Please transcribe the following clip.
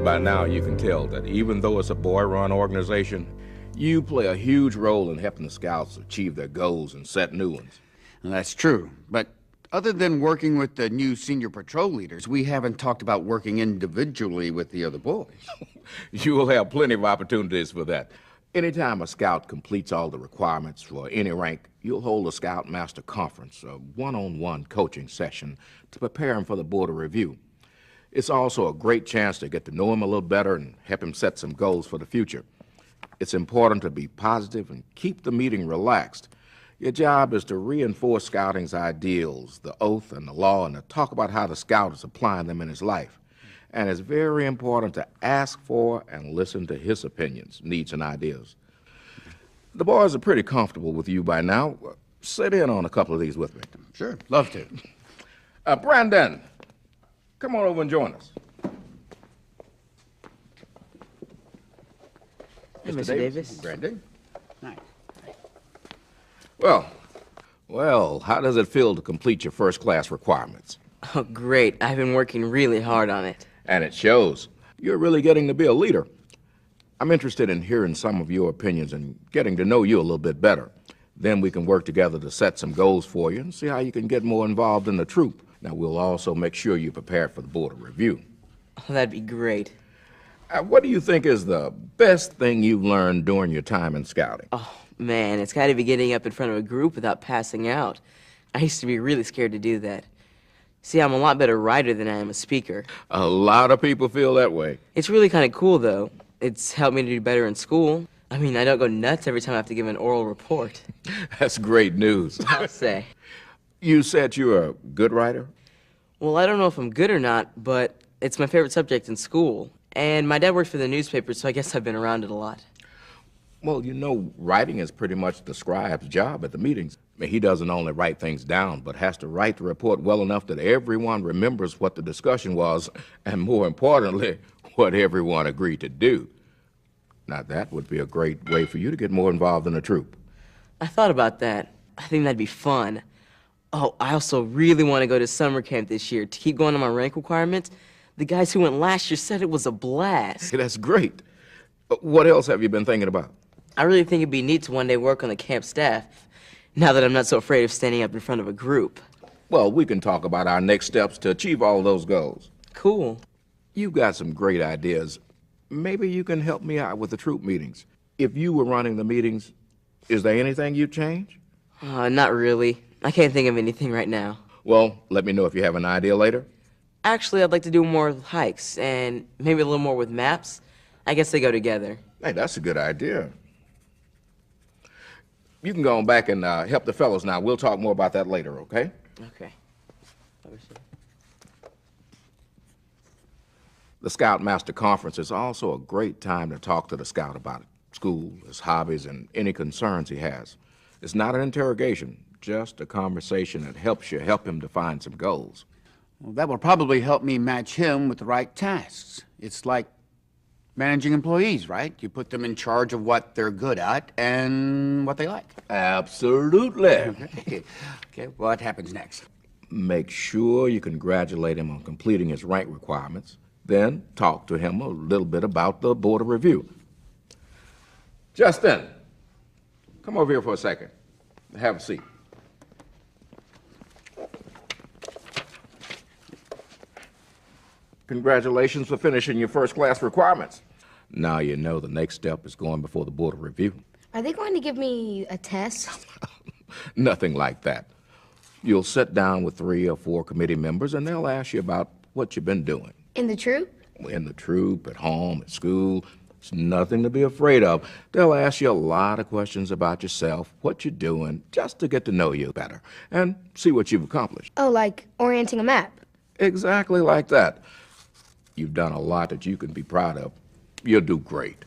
By now, you can tell that even though it's a boy-run organization, you play a huge role in helping the Scouts achieve their goals and set new ones. Well, that's true, but other than working with the new senior patrol leaders, we haven't talked about working individually with the other boys. You will have plenty of opportunities for that. Anytime a Scout completes all the requirements for any rank, you'll hold a Scoutmaster conference, a one-on-one coaching session to prepare him for the board of review. It's also a great chance to get to know him a little better and help him set some goals for the future. It's important to be positive and keep the meeting relaxed. Your job is to reinforce Scouting's ideals, the oath and the law, and to talk about how the Scout is applying them in his life. And it's very important to ask for and listen to his opinions, needs, and ideas. The boys are pretty comfortable with you by now. Sit in on a couple of these with me. Sure, love to. Brandon, come on over and join us. Hey, Mr. Davis. Brandon. Nice. Well, how does it feel to complete your first-class requirements? Oh, great. I've been working really hard on it. And it shows. You're really getting to be a leader. I'm interested in hearing some of your opinions and getting to know you a little bit better. Then we can work together to set some goals for you and see how you can get more involved in the troop. Now, we'll also make sure you're prepared for the board of review. Oh, that'd be great. What do you think is the best thing you've learned during your time in Scouting? Oh, man, it's got to be getting up in front of a group without passing out. I used to be really scared to do that. See, I'm a lot better writer than I am a speaker. A lot of people feel that way. It's really kind of cool, though. It's helped me to do better in school. I mean, I don't go nuts every time I have to give an oral report. That's great news. I'll say. You said you're a good writer? Well, I don't know if I'm good or not, but it's my favorite subject in school. And my dad works for the newspaper, so I guess I've been around it a lot. Well, you know, writing is pretty much the scribe's job at the meetings. I mean, he doesn't only write things down, but has to write the report well enough that everyone remembers what the discussion was, and more importantly, what everyone agreed to do. Now, that would be a great way for you to get more involved in the troop. I thought about that. I think that'd be fun. Oh, I also really want to go to summer camp this year to keep going on my rank requirements. The guys who went last year said it was a blast. That's great. What else have you been thinking about? I really think it'd be neat to one day work on the camp staff, now that I'm not so afraid of standing up in front of a group. Well, we can talk about our next steps to achieve all those goals. Cool. You've got some great ideas. Maybe you can help me out with the troop meetings. If you were running the meetings, is there anything you'd change? Not really. I can't think of anything right now. Well, let me know if you have an idea later. Actually, I'd like to do more with hikes and maybe a little more with maps. I guess they go together. Hey, that's a good idea. You can go on back and help the fellows now. We'll talk more about that later, okay? Okay. The Scoutmaster Conference is also a great time to talk to the Scout about school, his hobbies, and any concerns he has. It's not an interrogation, just a conversation that helps you help him define some goals. Well, that will probably help me match him with the right tasks. It's like managing employees, right? You put them in charge of what they're good at and what they like. Absolutely. Okay, what happens next? Make sure you congratulate him on completing his rank requirements. Then talk to him a little bit about the board of review. Justin, come over here for a second. Have a seat. Congratulations for finishing your first-class requirements. Now you know the next step is going before the board of review. Are they going to give me a test? Nothing like that. You'll sit down with 3 or 4 committee members, and they'll ask you about what you've been doing. In the troop? In the troop, at home, at school. It's nothing to be afraid of. They'll ask you a lot of questions about yourself, what you're doing, just to get to know you better and see what you've accomplished. Oh, like orienting a map? Exactly like that. You've done a lot that you can be proud of. You'll do great.